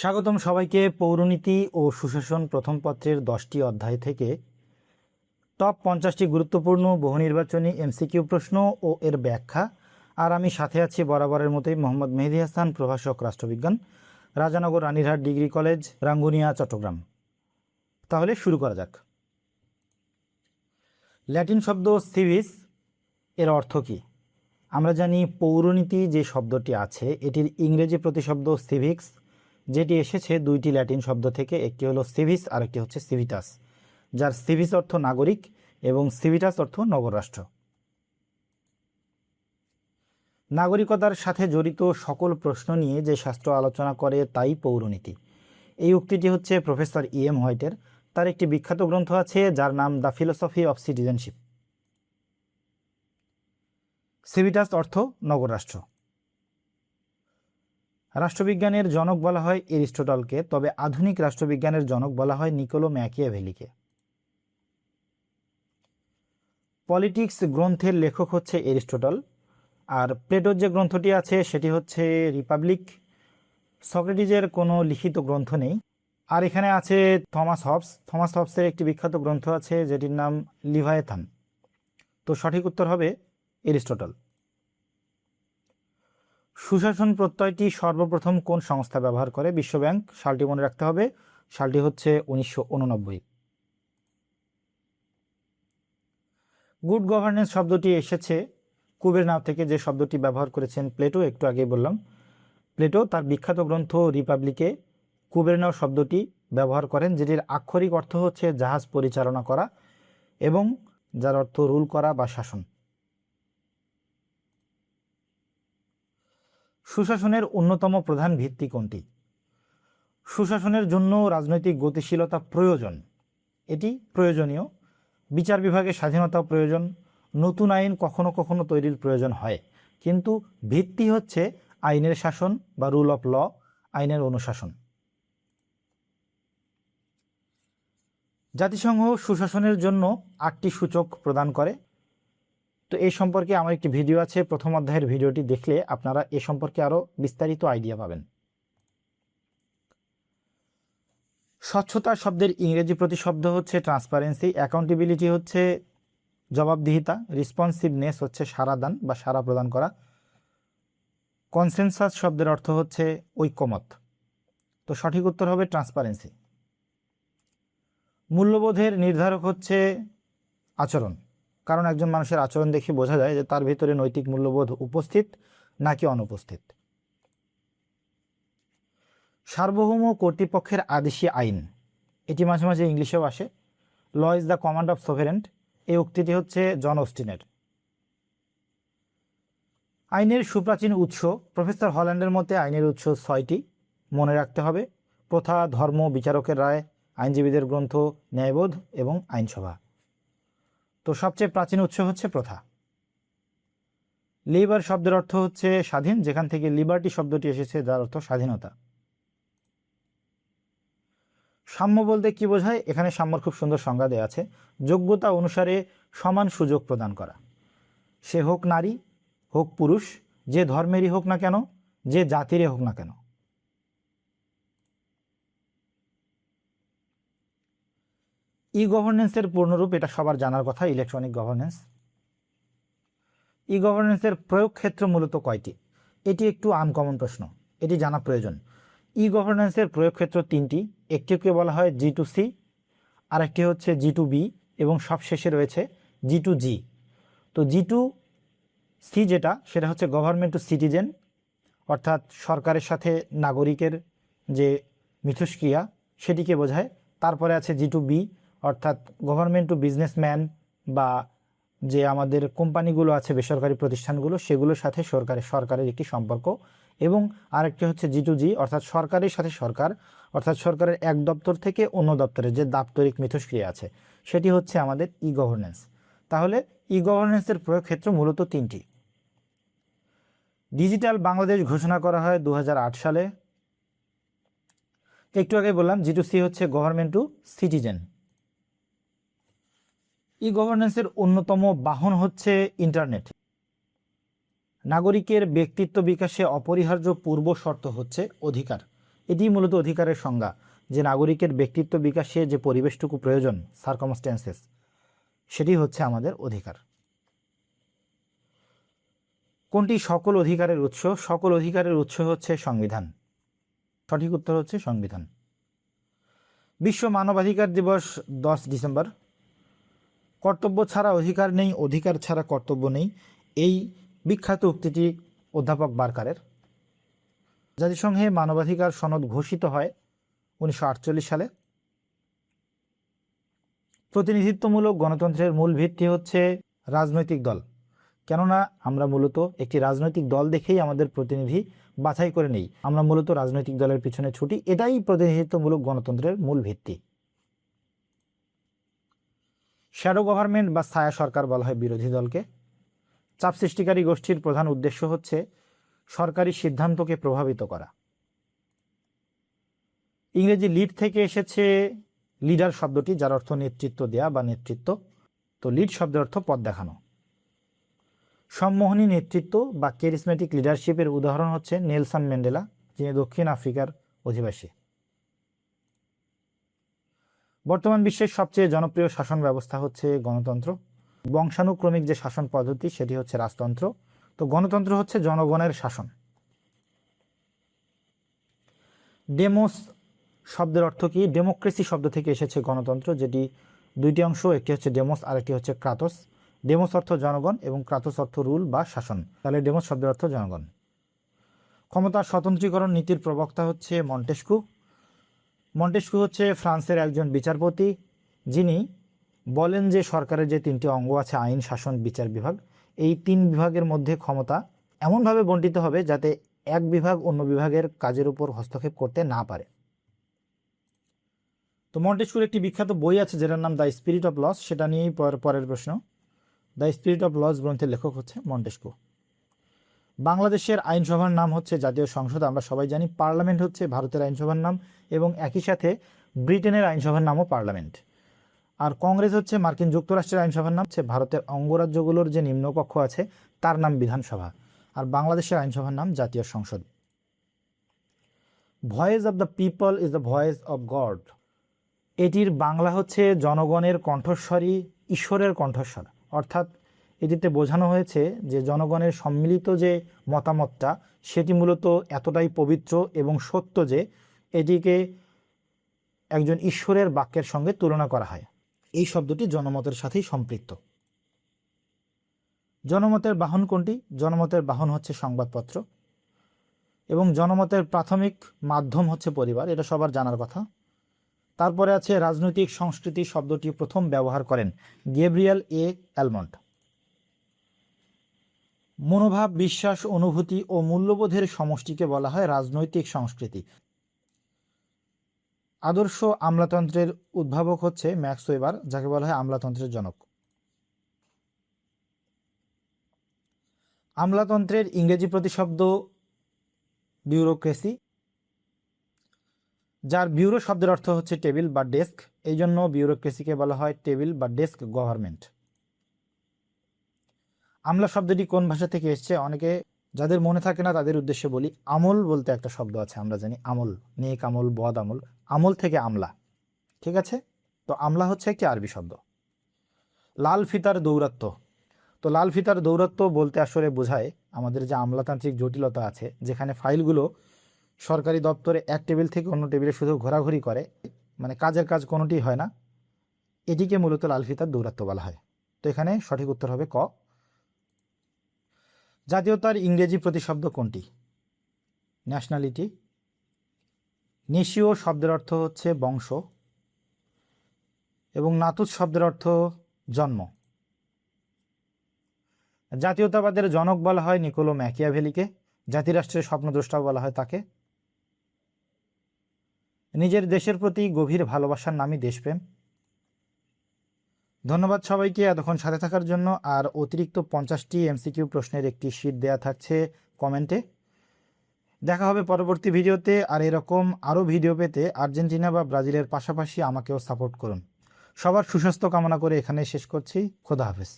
স্বাগতম সবাইকে পৌরনীতি ও সুশাসন প্রথম পত্রের 10টি অধ্যায় থেকে টপ 50টি গুরুত্বপূর্ণ বহুনির্বাচনী এমসিকিউ প্রশ্ন ও এর ব্যাখ্যা। আর আমি সাথে আছি বরাবরের মতোই মোহাম্মদ মেহেদী হাসান, প্রভাষক রাষ্ট্রবিজ্ঞান, রাজানগর রানীরহাট ডিগ্রি কলেজ, রাঙ্গুনিয়া, চট্টগ্রাম। তাহলে শুরু করা যাক। ল্যাটিন শব্দ সিভিস এর অর্থ কী? আমরা জানি পৌরনীতি যে শব্দটি আছে এটির ইংরেজি প্রতিশব্দ সিভিক্স, যেটি এসেছে দুইটি ল্যাটিন শব্দ থেকে, একটি হলো সিভিস আর একটি হচ্ছে সিভিটাস, যার সিভিস অর্থ নাগরিক এবং সিভিটাস অর্থ নগররাষ্ট্র। নাগরিকতার সাথে জড়িত সকল প্রশ্ন নিয়ে যে শাস্ত্র আলোচনা করে তাই পৌরনীতি। এই উক্তিটি হচ্ছে প্রফেসর E.M. হোয়াইটের। তার একটি বিখ্যাত গ্রন্থ আছে যার নাম the philosophy of citizenship. Civitas অর্থ নগররাষ্ট্র। রাষ্ট্রবিজ্ঞানের জনক বলা হয় এরিস্টটলকে, তবে আধুনিক রাষ্ট্রবিজ্ঞানের জনক বলা হয় নিকোলো ম্যাকিয়াভেলিকে। পলিটিক্স গ্রন্থের লেখক হচ্ছে এরিস্টটল, আর প্লেটোর যে গ্রন্থটি আছে সেটি হচ্ছে রিপাবলিক। সক্রেটিজের কোনো লিখিত গ্রন্থ নেই। আর এখানে আছে থমাস হবস। থমাস হবসের একটি বিখ্যাত গ্রন্থ আছে যেটির নাম লিভায়েথান। তো সঠিক উত্তর হবে এরিস্টটল। সুশাসন প্রত্যয়টি সর্বপ্রথম কোন সংস্থা ব্যবহার করে? বিশ্বব্যাংক। সালটি মনে রাখতে হবে, সালটি হচ্ছে 1989। গুড গভর্নেন্স শব্দটি এসেছে কুবের নাম থেকে, যে শব্দটি ব্যবহার করেছেন প্লেটো, একটু আগেই বললাম। প্লেটো তার বিখ্যাত গ্রন্থ রিপাবলিকে কুবেরনাও শব্দটি ব্যবহার করেন, যেটির আক্ষরিক অর্থ হচ্ছে জাহাজ পরিচালনা করা এবং যার অর্থ রুল করা বা শাসন। সুশাসনের অন্যতম প্রধান ভিত্তি কোনটি? সুশাসনের জন্য রাজনৈতিক গতিশীলতা প্রয়োজন, এটি প্রয়োজনীয়। বিচার বিভাগের স্বাধীনতা প্রয়োজন। নতুন আইন কখনো কখনো তৈরির প্রয়োজন হয়, কিন্তু ভিত্তি হচ্ছে আইনের শাসন বা রুল অফ ল, আইনের অনুশাসন। জাতিসংঘ সুশাসনের জন্য 8টি সূচক প্রদান করে। তো এই সম্পর্কে আমার একটি ভিডিও আছে, প্রথম অধ্যায়ের ভিডিওটি দেখলে আপনারা এ সম্পর্কে আরও বিস্তারিত আইডিয়া পাবেন। স্বচ্ছতা শব্দের ইংরেজি প্রতিশব্দ হচ্ছে ট্রান্সপারেন্সি। অ্যাকাউন্টেবিলিটি হচ্ছে জবাবদিহিতা। রেসপন্সিভনেস হচ্ছে সাড়াদান বা সাড়া প্রদান করা। কনসেনসাস শব্দের অর্থ হচ্ছে ঐক্যমত। তো সঠিক উত্তর হবে ট্রান্সপারেন্সি। মূল্যবোধের নির্ধারক হচ্ছে আচরণ, কারণ একজন মানুষের আচরণ দেখে বোঝা যায় যে তার ভিতরে নৈতিক মূল্যবোধ উপস্থিত নাকি অনুপস্থিত। সার্বভৌম কর্তৃপক্ষের আদেশী আইন, এটি মাঝে মাঝে ইংলিশেও আসে। Law is the command of sovereign, এই উক্তিটি হচ্ছে জন অস্টিনের। আইনের সুপ্রাচীন উৎস, প্রফেসর হল্যান্ডের মতে আইনের উৎস 6টি, মনে রাখতে হবে। প্রথা, ধর্ম, বিচারকের রায়, আইনজীবীদের গ্রন্থ, ন্যায়বোধ এবং আইনসভা। তো সবচেয়ে প্রাচীন উৎস হচ্ছে প্রথা। লিবার শব্দের অর্থ হচ্ছে স্বাধীন, যেখান থেকে লিবার্টি শব্দটি এসেছে, যার অর্থ স্বাধীনতা। সাম্য বলতে কি বোঝায়? এখানে সাম্যর খুব সুন্দর সংজ্ঞা দেওয়া আছে। যোগ্যতা অনুসারে সমান সুযোগ প্রদান করা, সে হোক নারী হোক পুরুষ, যে ধর্মেরই হোক না কেন, যে জাতিরই হোক না কেন। ই গভর্নেন্সের পূর্ণরূপ, এটা সবার জানার কথা, ইলেকট্রনিক গভর্নেন্স। ই গভর্নেন্সের প্রয়োগ ক্ষেত্র মূলত কয়টি? এটি একটু আনকমন প্রশ্ন, এটি জানা প্রয়োজন। ই গভর্নেন্সের প্রয়োগ ক্ষেত্র 3টি। একটিকে বলা হয় G2C, আরেকটি হচ্ছে G2B এবং সবশেষে রয়েছে G2G। তো G2C যেটা, সেটা হচ্ছে গভর্নমেন্ট টু সিটিজেন, অর্থাৎ সরকারের সাথে নাগরিকের যে মিথস্ক্রিয়া সেটিকে বোঝায়। তারপরে আছে G2B, অর্থাৎ গভর্নমেন্ট টু বিজনেসম্যান, বা যে আমাদের কোম্পানিগুলো আছে, বেসরকারি প্রতিষ্ঠানগুলো, সেগুলোর সাথে সরকারের একটি সম্পর্ক। এবং আরেকটি হচ্ছে G2G, অর্থাৎ সরকারের সাথে সরকার, অর্থাৎ সরকারের এক দপ্তর থেকে অন্য দপ্তরের যে দাপ্তরিক মিথস্ক্রিয়া আছে, সেটি হচ্ছে আমাদের ই গভর্নেন্স। তাহলে ই গভর্নেন্সের প্রয়োগ ক্ষেত্র মূলত 3টি। ডিজিটাল বাংলাদেশ ঘোষণা করা হয় 2008 সালে। একটু আগে বললাম G2C হচ্ছে গভর্নমেন্ট টু সিটিজেন। ই গভর্নেন্সের অন্যতম বাহন হচ্ছে ইন্টারনেট। নাগরিকের ব্যক্তিত্ব বিকাশে অপরিহার্য পূর্ব শর্ত হচ্ছে অধিকার। এটি মূলত অধিকারের সংজ্ঞা, যে নাগরিকের ব্যক্তিত্ব বিকাশে যে পরিবেশটুকু প্রয়োজন, সার্কামস্ট্যান্সেস, সেটি হচ্ছে আমাদের অধিকার। কোনটি সকল অধিকারের উৎস? সকল অধিকারের উৎস হচ্ছে সংবিধান। সঠিক উত্তর হচ্ছে সংবিধান। বিশ্ব মানবাধিকার দিবস 10 ডিসেম্বর। কর্তব্য ছাড়া অধিকার নেই, অধিকার ছাড়া কর্তব্য নেই, এই বিখ্যাত উক্তিটি অধ্যাপক বার্কারের। জাতিসংঘে মানবাধিকার সনদ ঘোষিত হয় 1948 সালে। প্রতিনিধিত্বমূলক গণতন্ত্রের মূল ভিত্তি হচ্ছে রাজনৈতিক দল, কেননা আমরা মূলত একটি রাজনৈতিক দল দেখেই আমাদের প্রতিনিধি বাছাই করে নেই, আমরা মূলত রাজনৈতিক দলের পিছনে ছুটি, এটাই প্রতিনিধিত্বমূলক গণতন্ত্রের মূল ভিত্তি। শ্যাডো গভর্নমেন্ট বা ছায়া সরকার বলা হয় বিরোধী দলকে। চাপ সৃষ্টিকারী গোষ্ঠীর প্রধান উদ্দেশ্য হচ্ছে সরকারি সিদ্ধান্তকে প্রভাবিত করা। ইংরেজি লিড থেকে এসেছে লিডার শব্দটি, যার অর্থ নেতৃত্ব দেয়া বা নেতৃত্ব। তো লিড শব্দের অর্থ পথ দেখানো। সম্মোহনী নেতৃত্ব বা ক্যারিসমেটিক লিডারশিপের উদাহরণ হচ্ছে নেলসন ম্যান্ডেলা, যিনি দক্ষিণ আফ্রিকার অধিবাসী। বর্তমান বিশ্বের সবচেয়ে জনপ্রিয় শাসন ব্যবস্থা হচ্ছে গণতন্ত্র। বংশানুক্রমিক যে শাসন পদ্ধতি সেটি হচ্ছে রাজতন্ত্র। তো গণতন্ত্র হচ্ছে জনগণের শাসন। ডেমোস শব্দের অর্থ কি? ডেমোক্রেসি শব্দ থেকে এসেছে গণতন্ত্র, যেটি দুইটি অংশ, একটি হচ্ছে ডেমোস আর একটি হচ্ছে ক্রাতোস। ডেমোস অর্থ জনগণ এবং ক্রাতোস অর্থ রুল বা শাসন, তাহলে ডেমোস শব্দের অর্থ জনগণ। ক্ষমতার স্বতন্ত্রীকরণ নীতির প্রবক্তা হচ্ছে মন্টেস্কু। মন্টেস্কু হচ্ছে ফ্রান্সের একজন বিচারপতি, যিনি বলেন যে সরকারের যে তিনটি অঙ্গ আছে, আইন, শাসন, বিচার বিভাগ, এই তিন বিভাগের মধ্যে ক্ষমতা এমনভাবে বণ্টিত হবে যাতে এক বিভাগ অন্য বিভাগের কাজের উপর হস্তক্ষেপ করতে না পারে। তো মন্টেস্কুর একটি বিখ্যাত বই আছে যেটার নাম দ্য স্পিরিট অফ লস, সেটা নিয়েই পরের প্রশ্ন। দ্য স্পিরিট অফ লস গ্রন্থের লেখক হচ্ছে মন্টেস্কু। বাংলাদেশের আইনসভার নাম হচ্ছে জাতীয় সংসদ, আমরা সবাই জানি। পার্লামেন্ট হচ্ছে ভারতের আইনসভার নাম এবং একই সাথে ব্রিটেনের আইনসভার নামও পার্লামেন্ট। আর কংগ্রেস হচ্ছে মার্কিন যুক্তরাষ্ট্রের আইনসভার নাম, হচ্ছে ভারতের অঙ্গরাজ্যগুলোর যে নিম্নকক্ষ আছে তার নাম বিধানসভা। আর বাংলাদেশের আইনসভার নাম জাতীয় সংসদ। Voice of the people is the voice of god. এটির বাংলা হচ্ছে জনগণের কণ্ঠস্বরই ঈশ্বরের কণ্ঠস্বর। অর্থাৎ এটিতে বোঝানো হয়েছে যে জনগণের সম্মিলিত যে মতামতটা সেটি মূলত এতটাই পবিত্র এবং সত্য যে এটিকে একজন ঈশ্বরের বাক্যের সঙ্গে তুলনা করা হয়। এই শব্দটি জনমতের সাথেই সম্পৃক্ত। জনমতের বাহন কোনটি? জনমতের বাহন হচ্ছে সংবাদপত্র এবং জনমতের প্রাথমিক মাধ্যম হচ্ছে পরিবার, এটা সবার জানার কথা। তারপরে আছে রাজনৈতিক সংস্কৃতি শব্দটি প্রথম ব্যবহার করেন গ্যাব্রিয়েল এ অ্যালমন্ড। মনোভাব, বিশ্বাস, অনুভূতি ও মূল্যবোধের সমষ্টিকে বলা হয় রাজনৈতিক সংস্কৃতি। আদর্শ আমলাতন্ত্রের উদ্ভাবক হচ্ছে ম্যাক্স ওয়েবার, যাকে বলা হয় আমলাতন্ত্রের জনক। আমলাতন্ত্রের ইংরেজি প্রতিশব্দ বিউরোক্রেসি, যার বিউরো শব্দের অর্থ হচ্ছে টেবিল বা ডেস্ক, এই জন্য বিউরোক্রেসিকে বলা হয় টেবিল বা ডেস্ক গভর্নমেন্ট। আমলা শব্দটি কোন ভাষা থেকে এসছে? অনেকে যাদের মনে থাকে না তাদের উদ্দেশ্যে বলি। আমল বলতে একটা শব্দ আছে, আমরা জানি আমল, নেক আমল, বদ আমল, আমল থেকে আমলা, ঠিক আছে? তো আমলা হচ্ছে একটি আরবি শব্দ। লাল ফিতার দৌরাত্ম্য। তো লাল ফিতার দৌরাত্ম্য বলতে আসলে বোঝায় আমাদের যে আমলাতান্ত্রিক জটিলতা আছে, যেখানে ফাইলগুলো সরকারি দপ্তরে এক টেবিল থেকে অন্য টেবিলে শুধু ঘোরাঘুরি করে, মানে কাজের কাজ কোনোটি হয় না, এটিকে মূলত লাল ফিতার দৌরাত্ম্য বলা হয়। তো এখানে সঠিক উত্তর হবে ক। জাতীয়তার ইংরেজি প্রতিশব্দ কোনটি? ন্যাশনালিটি। নেশীয় শব্দের অর্থ হচ্ছে বংশ এবং নাতুস শব্দের অর্থ জন্ম। জাতীয়তাবাদের জনক বলা হয় নিকোলো ম্যাকিয়াভেলিকে, জাতিরাষ্ট্রের স্বপ্নদ্রষ্টাও বলা হয় তাকে। নিজের দেশের প্রতি গভীর ভালোবাসার নামই দেশপ্রেম। ধন্যবাদ সবাইকে এতক্ষণ সাথে থাকার জন্য। আর অতিরিক্ত 50টি এমসিকিউ প্রশ্নের একটি শীট দেয়া থাকছে কমেন্টে। দেখা হবে পরবর্তী ভিডিওতে। আর এরকম আরও ভিডিও পেতে আর্জেন্টিনা বা ব্রাজিলের পাশাপাশি আমাকেও সাপোর্ট করুন। সবার সুস্বাস্থ্য কামনা করে এখানে শেষ করছি। খোদা হাফেজ।